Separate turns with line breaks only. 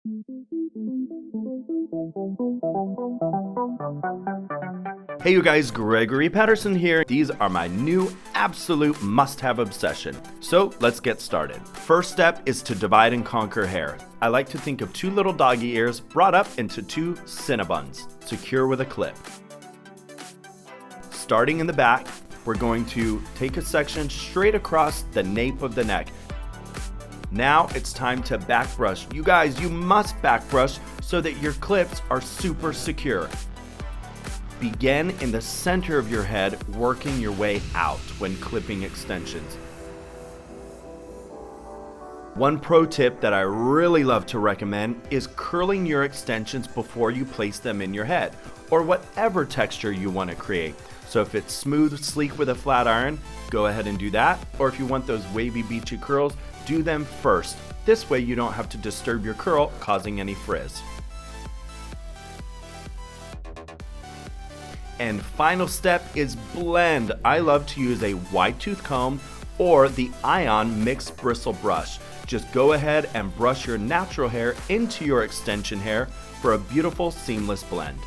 Hey you guys, Gregory Patterson here. These are my new absolute must-have obsession. So let's get started. First step is to divide and conquer hair. I like to think of two little doggy ears brought up into two Cinnabuns, secure with a clip. Starting in the back, we're going to take a section straight across the nape of the neck. Now it's time to back brush. You guys, you must back brush so that your clips are super secure. Begin in the center of your head, working your way out when clipping extensions. One pro tip that I really love to recommend is curling your extensions before you place them in your head, or whatever texture you want to create. So if it's smooth, sleek with a flat iron, go ahead and do that. Or if you want those wavy, beachy curls, do them first. This way you don't have to disturb your curl, causing any frizz. And final step is blend. I love to use a wide tooth comb or the Ion mixed bristle brush. Just go ahead and brush your natural hair into your extension hair for a beautiful seamless blend.